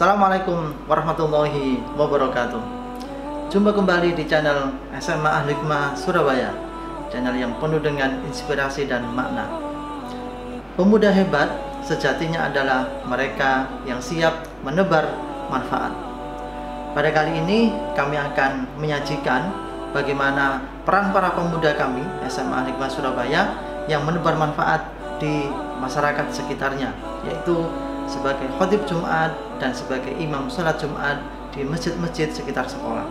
Assalamualaikum warahmatullahi wabarakatuh. Jumpa kembali di channel SMA Al-Hikmah Surabaya, channel yang penuh dengan inspirasi dan makna. Pemuda hebat sejatinya adalah mereka yang siap menebar manfaat. Pada kali ini kami akan menyajikan bagaimana peran para pemuda kami SMA Al-Hikmah Surabaya yang menebar manfaat di masyarakat sekitarnya, yaitu sebagai khatib Jumat dan sebagai imam salat Jumat di masjid-masjid sekitar sekolah.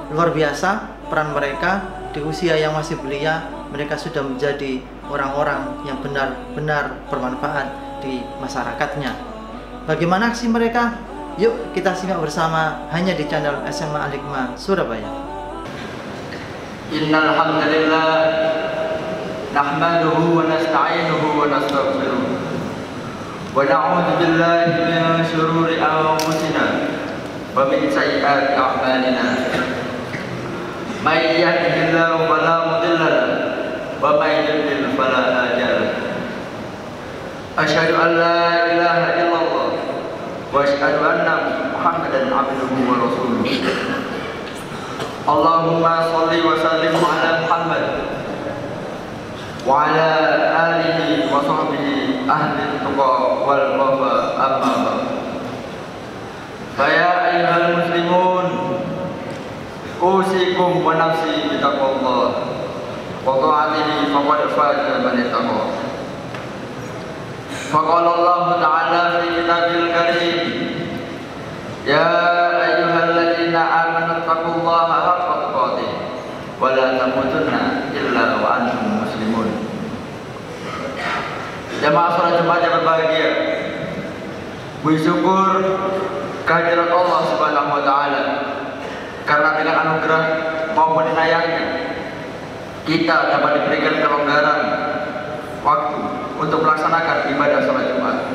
Luar biasa peran mereka di usia yang masih belia. Mereka sudah menjadi orang-orang yang benar-benar bermanfaat di masyarakatnya. Bagaimana aksi mereka? Yuk kita simak bersama hanya di channel SMA Al-Hikmah Surabaya. Innal hamdalillah nahmaduhu wa nasta'inuhu wa nastaghfiruh wa na'udzu billahi min shururi anfusina wa min sayyiati a'malina. May yahdihillahu fala mudilla lahu wa may yudlil fala hadiya lahu. Asyhadu an la ilaha illallah wa asyhadu anna Muhammadan abduhu wa rasuluh. Allahumma shalli wa sallim ala Muhammad wa ala alihi wa sahbihi ahli tuqa wal wafa, amma ba'd. Fa ya ayyuhal muslimun, usikum wa nafsi bi taqwallah wa ta'atihi faqad faza man ittaqa. Faqala Allah ta'ala fi kitabil karim, ya ayyuhalladzina amanu taqullaha haqqa tuqatih wa la tamutunna illa wa antum muslimun. Jamaah salat Jumat yang berbahagia, bersyukur kehadirat Allah Subhanahu wa taala, karena dengan anugerah maupun inayahnya kita dapat diberikan kelonggaran waktu untuk melaksanakan ibadah salat Jumat.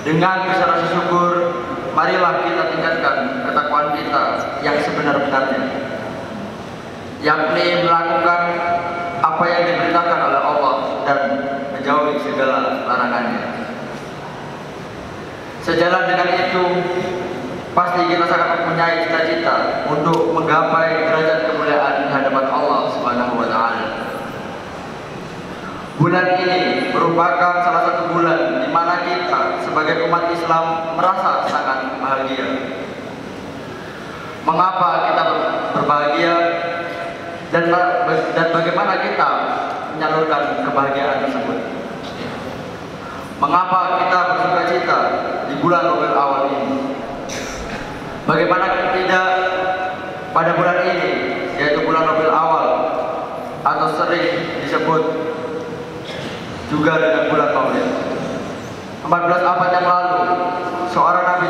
Dengan bisa rasa syukur, marilah kita tingkatkan ketakwaan kita yang sebenar-benarnya, yakni melakukan apa yang diperintahkan oleh Allah dan menjauhi segala larangannya. Sejalan dengan itu, pasti kita sangat mempunyai cita-cita untuk menggapai derajat kemuliaan di hadapan Allah Subhanahu wa taala. Bulan ini merupakan salah satu bulan di mana kita sebagai umat Islam merasa sangat bahagia. Mengapa kita berbahagia dan bagaimana kita menyalurkan kebahagiaan tersebut? Mengapa kita bersukacita di bulan Rabiul Awal ini? Bagaimana tidak pada bulan ini, yaitu bulan Rabiul Awal atau sering disebut juga dengan bulan Maulid. 14 abad yang lalu, seorang nabi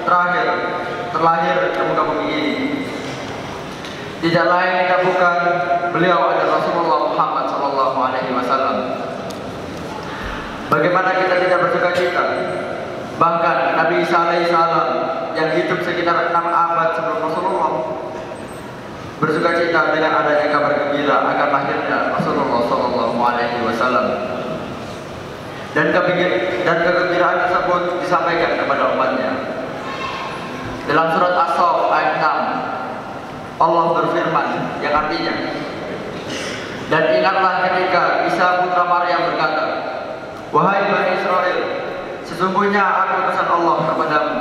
terakhir terlahir di muka bumi ini. Tidak lain dan bukan beliau adalah Rasulullah Muhammad SAW. Bagaimana kita tidak bersukacita? Bahkan Nabi Isa alaihissalam yang hidup sekitar 6 abad sebelum Rasulullah bersukacita dengan adanya kabar gembira akan lahirnya Rasulullah SAW. Dan kegembiraan tersebut disampaikan kepada umatnya. Dalam surat As-Saff ayat 6, Allah berfirman yang artinya, dan ingatlah ketika Isa putra Maryam berkata, wahai Bani Israel, sesungguhnya aku utusan Allah kepadamu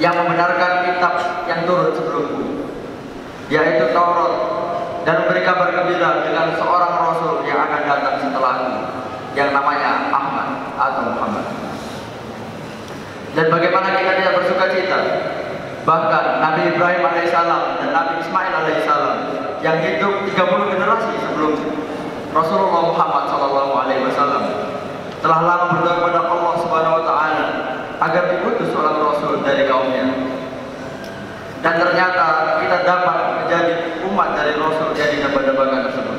yang membenarkan kitab yang turun sebelumku, yaitu Taurat, dan memberi kabar gembira dengan seorang Rasul yang akan datang setelahku, yang namanya Ahmad atau Muhammad. Dan bagaimana kita tidak bersukacita? Bahkan Nabi Ibrahim alaihissalam dan Nabi Ismail alaihissalam yang hidup 30 generasi sebelum Rasulullah Muhammad SAW telah lama berdoa kepada Allah Subhanahu wa taala agar diutus seorang rasul dari kaumnya. Dan ternyata kita dapat menjadi umat dari rasul yang didamba-dambakan tersebut.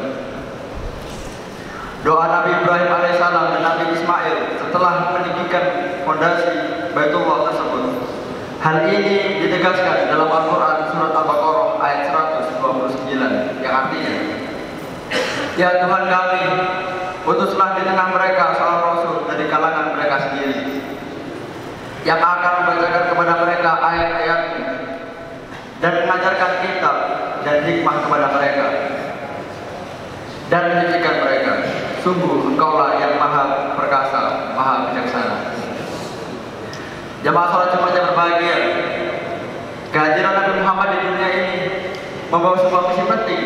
Doa Nabi Ibrahim alaihissalam dan Nabi Ismail setelah meninggikan fondasi Baitullah tersebut. Hal ini ditegaskan dalam Al-Quran surat Al-Baqarah ayat 129 yang artinya, ya Tuhan kami, utuslah di tengah mereka seorang rasul dari kalangan mereka sendiri. yang akan membacakan kepada mereka ayat-ayat dan mengajarkan kitab dan hikmah kepada mereka dan menyucikan mereka. Sungguh Engkaulah yang Maha Perkasa, Maha Bijaksana. Jamaah salat Jumat yang berbahagia, kehadiran Nabi Muhammad di dunia ini membawa sebuah misi penting,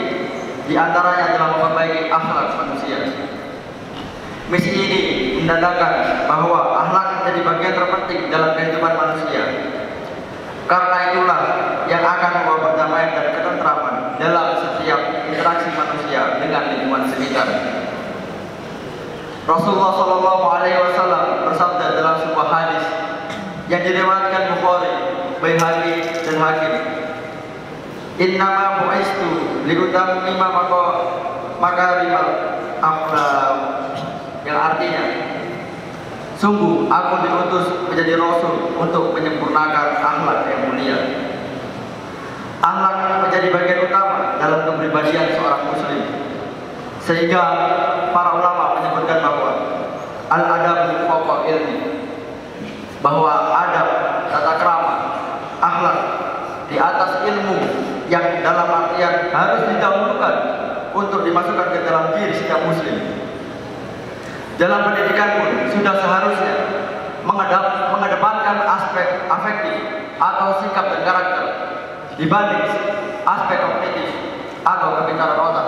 di antaranya adalah memperbaiki akhlak manusia. Misi ini menandakan bahwa akhlak menjadi bagian terpenting dalam kehidupan manusia. Karena itulah yang akan membawa perdamaian dan ketentraman dalam setiap interaksi manusia dengan lingkungan sekitar. Rasulullah SAW bersabda dalam sebuah hadis yang diriwayatkan Bukhari, Baihaqi dan Hakim, "Innama bu'istu liutammima makarimal akhlaq," yang artinya, sungguh aku diutus menjadi rasul untuk menyempurnakan akhlak yang mulia. Akhlak menjadi bagian utama dalam kepribadian seorang muslim, sehingga para ulama menyebutkan bahwa al-adab fawqa ilmi, bahwa adab, tata krama, akhlak di atas ilmu, yang dalam artian harus didahulukan untuk dimasukkan ke dalam diri setiap muslim. Dalam pendidikan pun sudah seharusnya mengedepankan aspek afektif atau sikap dan karakter dibanding aspek kognitif atau kepintaran otak.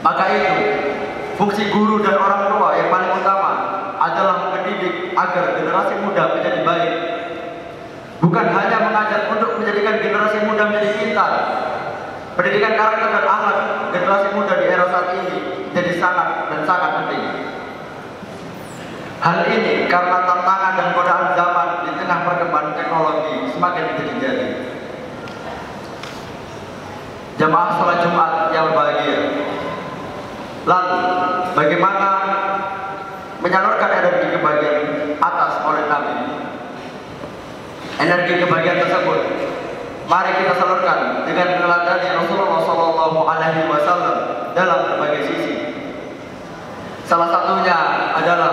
Maka itu, fungsi guru dan orang tua yang paling utama adalah mendidik agar generasi muda menjadi baik. Bukan hanya mengajar untuk menjadikan generasi muda menjadi pintar. Pendidikan karakter dan akhlak generasi muda di era saat ini jadi sangat penting. Hal ini karena tantangan dan godaan zaman di tengah perkembangan teknologi semakin menjadi-jadi. Jamaah salat Jumat yang berbahagia, lalu bagaimana menyalurkan energi kebahagiaan atas oleh Nabi? Energi kebahagiaan tersebut mari kita salurkan dengan meneladani Rasulullah SAW dalam berbagai sisi. Salah satunya adalah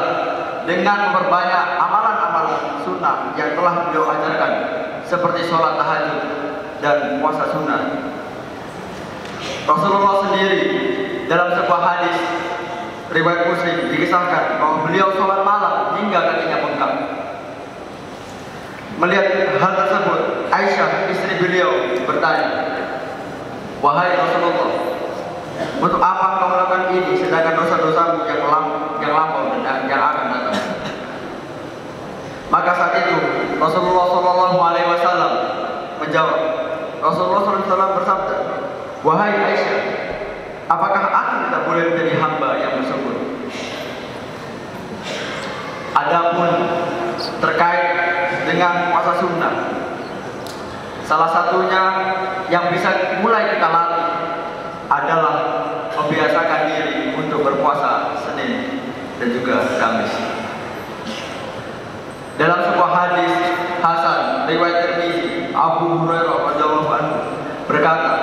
dengan memperbanyak amalan-amalan sunnah yang telah beliau ajarkan, seperti sholat tahajud dan puasa sunnah. Rasulullah sendiri dalam sebuah hadis riwayat Muslim dikisahkan bahwa beliau sholat malam hingga kakinya bengkak. Melihat hal tersebut, Aisyah istri beliau bertanya, "Wahai Rasulullah, untuk apa kau melakukan ini sedangkan dosa-dosamu yang lampau dan yang akan datang?" Maka saat itu Rasulullah SAW menjawab. Rasulullah SAW bersabda, "Wahai Aisyah, apakah aku tidak boleh menjadi hamba yang bersyukur?" Adapun terkait dengan puasa sunnah, salah satunya yang bisa mulai kita latih adalah membiasakan diri untuk berpuasa Senin dan juga Kamis. Dalam sebuah hadis hasan riwayat Tirmizi, Abu Hurairah radhiyallahu anhu berkata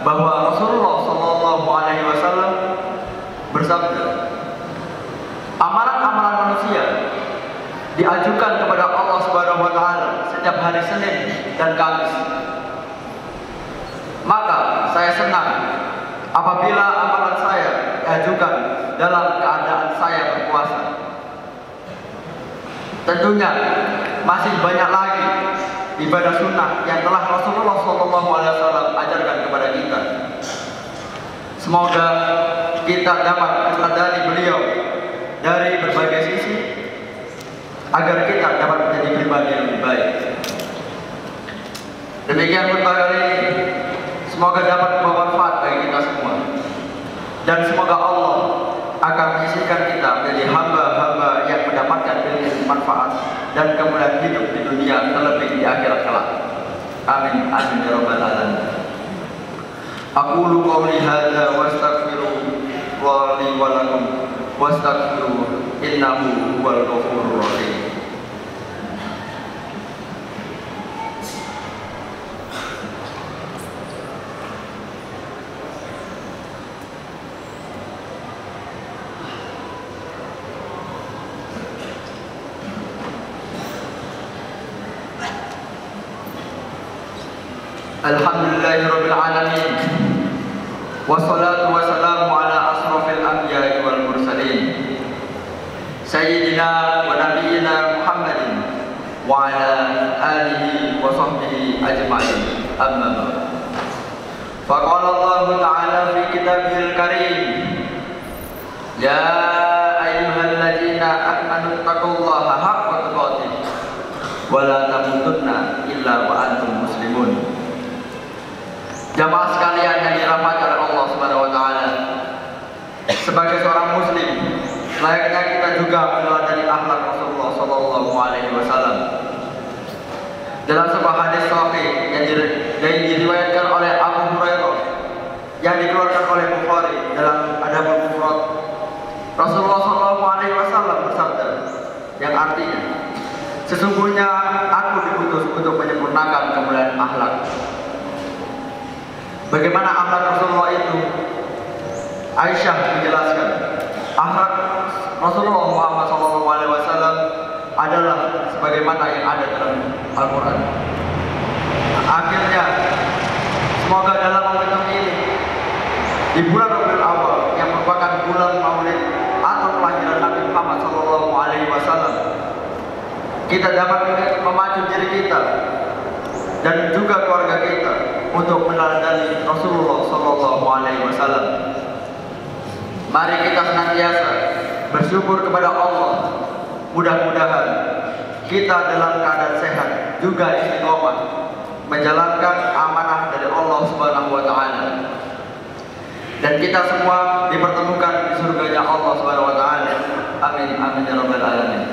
bahwa Rasulullah SAW bersabda, "Amalan-amalan manusia diajukan kepada Allah Subhanahu wa taala setiap hari Senin dan Kamis. Maka saya senang apabila amalan saya diajukan dalam keadaan saya berpuasa." Tentunya masih banyak lagi ibadah sunnah yang telah Rasulullah SAW ajarkan kepada kita. Semoga kita dapat meneladani beliau dari berbagai sisi agar kita dapat menjadi pribadi yang lebih baik. Demikian khutbah kali ini, semoga dapat membawa manfaat bagi kita semua, dan semoga Allah akan menyisihkan kita menjadi hamba-hamba yang mendapatkan ilmu manfaat dan kemudian hidup di dunia terlebih di akhirat kelak. Amin amin ya rabbal alamin. Aqulu qawli hadza wa astaghfirullah li wa lakum wastaghfiruhu innahu huwal ghafurur rahim. Alhamdulillahirabbil alamin. Wassalatu wassalamu ala asrofil anbiya'i wal mursalin Sayyidina wa nabiyyina Muhammadin wa ala alihi wa sahbihi ajma'in. Amma ba'd. Faqala Allah Ta'ala fi kitabihil karim, ya ayyuhalladzina amanu taqullaha haqqa tuqatih wa la tamutunna illa wa antum muslimun. Jamaah sekalian yang dirahmati oleh Allah Subhanahu wa taala. Sebagai seorang muslim, layaknya kita juga meneladani akhlak Rasulullah sallallahu alaihi wasallam. Dalam sebuah hadis sahih yang diriwayatkan oleh Abu Hurairah, yang dikeluarkan oleh Bukhari dalam Adabul Mufrad, Rasulullah sallallahu alaihi wasallam bersabda, yang artinya, sesungguhnya aku diutus untuk menyempurnakan kemuliaan akhlak. Bagaimana akhlak Rasulullah itu? Aisyah menjelaskan, akhlak Rasulullah Muhammad SAW adalah sebagaimana yang ada dalam Al-Quran. Akhirnya, semoga dalam momentum ini, di bulan Rabiul Awal yang merupakan bulan Maulid atau kelahiran Nabi Muhammad SAW, kita dapat memacu diri kita dan juga keluarga kita untuk meneladani Rasulullah SAW. Mari kita senantiasa bersyukur kepada Allah. Mudah-mudahan kita dalam keadaan sehat juga istiqomah menjalankan amanah dari Allah Subhanahu wa taala. Dan kita semua dipertemukan di surganya Allah Subhanahu wa taala. Amin amin ya rabbal alamin.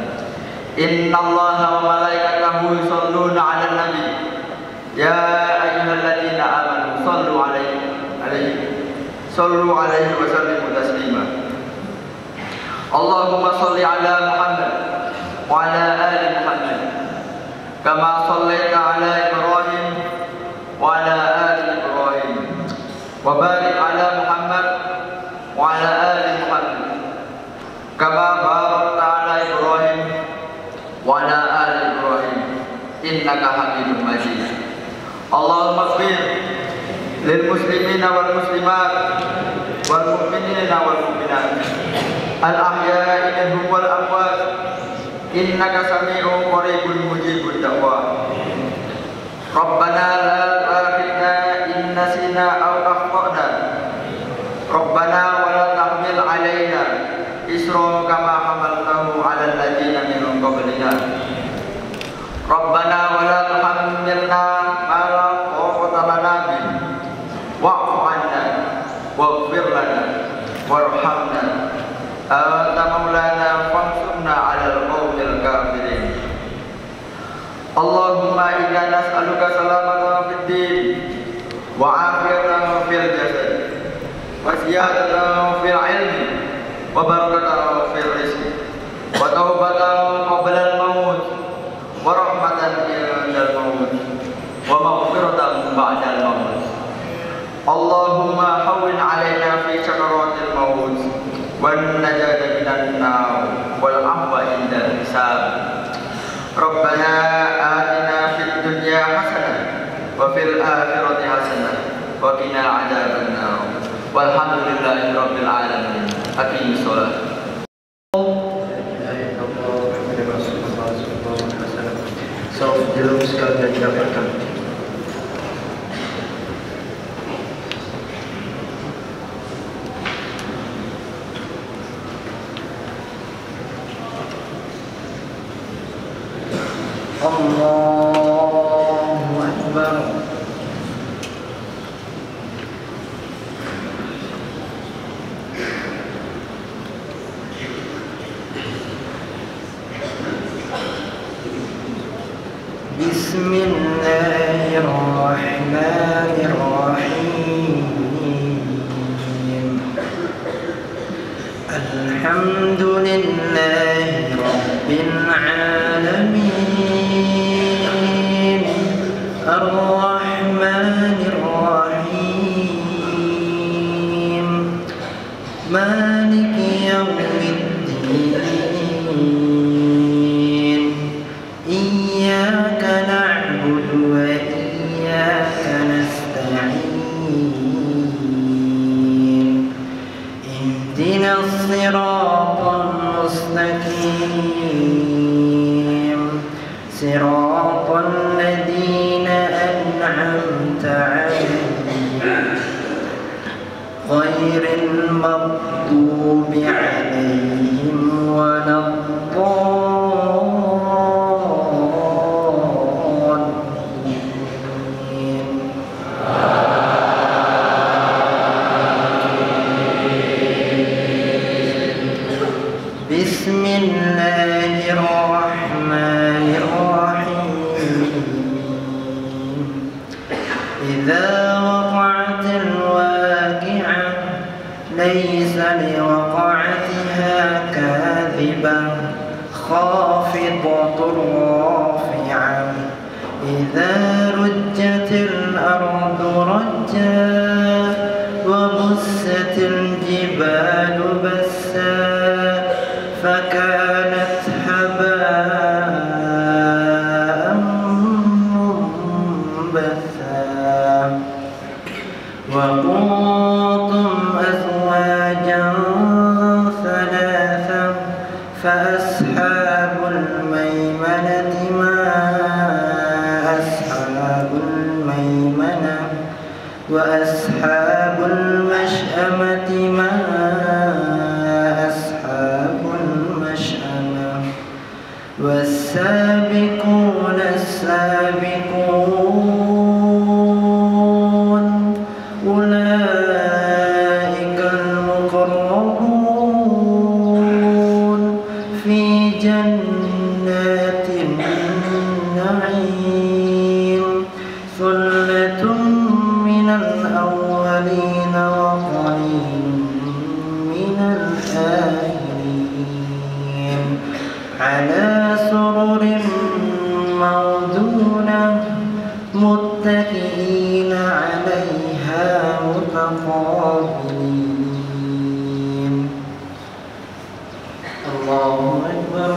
Innallaha wa malaikatahu yusholluna 'alan nabi. Ya ayyuhalladzina amanu sallu alaihi wa sallimu taslima. Allahumma salli ala Muhammad wa ala ali Muhammad kama sallaita ala Ibrahim wa ala ali Ibrahim wa barik ala Muhammad wa ala ali Muhammad kama barakta ala Ibrahim wa ala ali Ibrahim innaka Hamidum Majid. Allahumma ighfir lil muslimina wal muslimat wal mu'minina wal mu'minat al ahya'i minhum wal amwat innaka sami'un qaribun mujibud da'wah. Rabbana la tu'akhidna in nasina aw akhtana. Rabbana wa la tahmil 'alaina isra kama hamaltahu 'alal ladzina min qablina. Rabbana wa la tuhammilna ma la taqata lana bihi wa'fu 'anna waghfir lana warhamna anta maulana fansurna 'alal qaumil kafirin. Allahumma inna nas'aluka salamatan fid din wa 'afiyatan fil jasad wa ziyadatan fil 'ilmi wa barakatan fil rizqi wa taubatan qabla al-maut wa rahmatan indal maut wa maghfiratan ba'dal maut. Allahumma hawwin 'alaina fi sakaratil maut wan najata minan nar wal 'afwa indal hisab. Rabbana atina fid dunya hasanah wa fil akhirati hasanah wa qina 'adzaban nar. Walhamdulillahi rabbil alamin. Aqimis shalah. So, belum sekali didapatkan. Allahu Akbar. Bismillahirrahmanirrahim. Alhamdulillahi rabbil alamin. Ar-rahmanirrahim. Maliki yawmiddin. Iyyaka na'budu wa iyyaka nasta'in. أنعمت عليهم غير المغضوب عليهم ولا الضالين. بسم الله الرحمن الرحيم. إذا وقعت الواقعة ليس لوقعتها كاذبة خافضة رافعة إذا رجت الأرض رجا وبست الجبال بسا فكانت هباء منبثا وكنتم أزواجا ثلاثا فأصحاب الميمنة ما أصحاب الميمنة وأصحاب المشأمة ما أصحاب المشأمة والسابقون السابقون أولئك المقربون في جنات النعيم ثلة من الأولين وقليل من الآخرين على سرر موضونة متكئين عليها متقابلين. الله أكبر.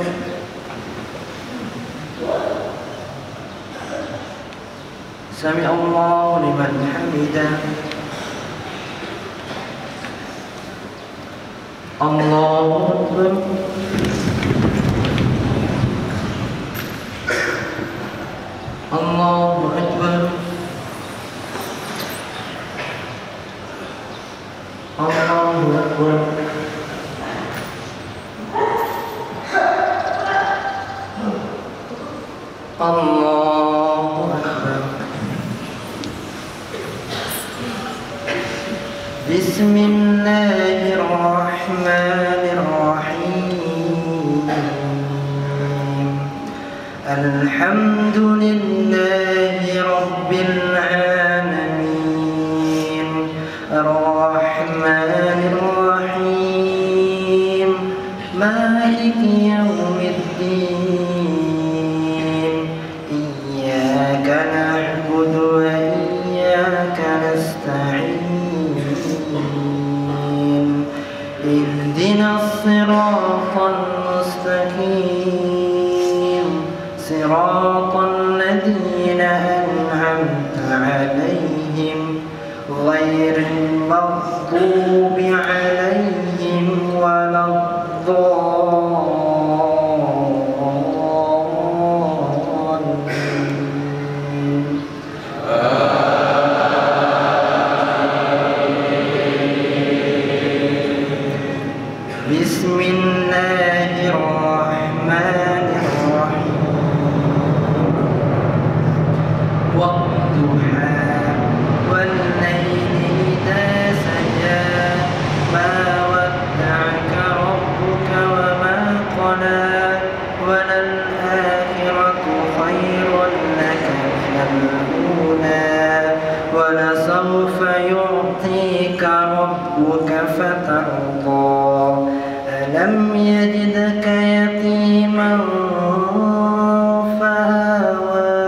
سمع الله لمن حمده. الله أكبر. الله أكبر. الله أكبر. الله أكبر. بسم الله الرحمن الرحيم. الحمد لله رب العالمين الرحمن الرحيم مالك يوم الدين إياك نعبد وإياك نستعين اهدنا الصراط المستقيم صراط الذين أنعمت عليهم غير المغضوب عليهم ولا الضالين. بسم الله الرحمن الرحيم. والضحى والليل إذا سجى ما ودعك ربك وما قلى وللآخرة خير لك من الأولى ولسوف يعطيك ربك فترضى ألم يجدك يتيما فآوى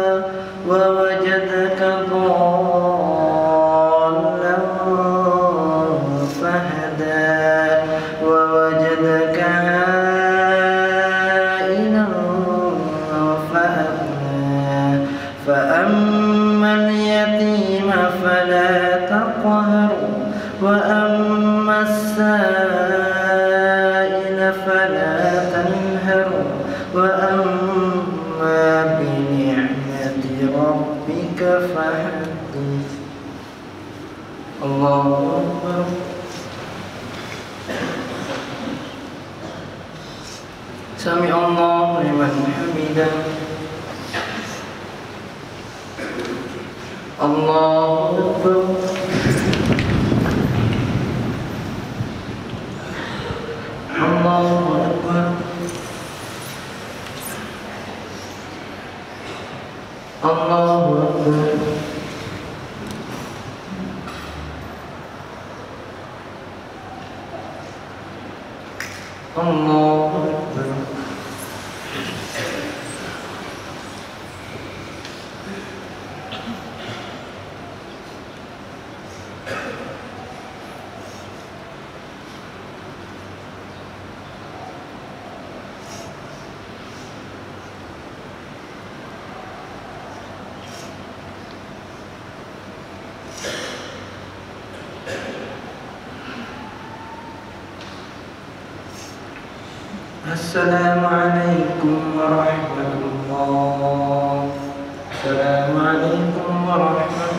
ووجدك ضالا فهدى ووجدك عائلا فأغنى فأما اليتيم فلا تقهر وأما السائل فلا تنهر وأما بنعمة ربك فحدث. Allahu Akbar. Sami Allahu liman hamidah. Allahu Akbar. Allahu Akbar. Allahu Akbar. Allahu Akbar. Assalamualaikum warahmatullahi wabarakatuh. Assalamualaikum warahmatullahi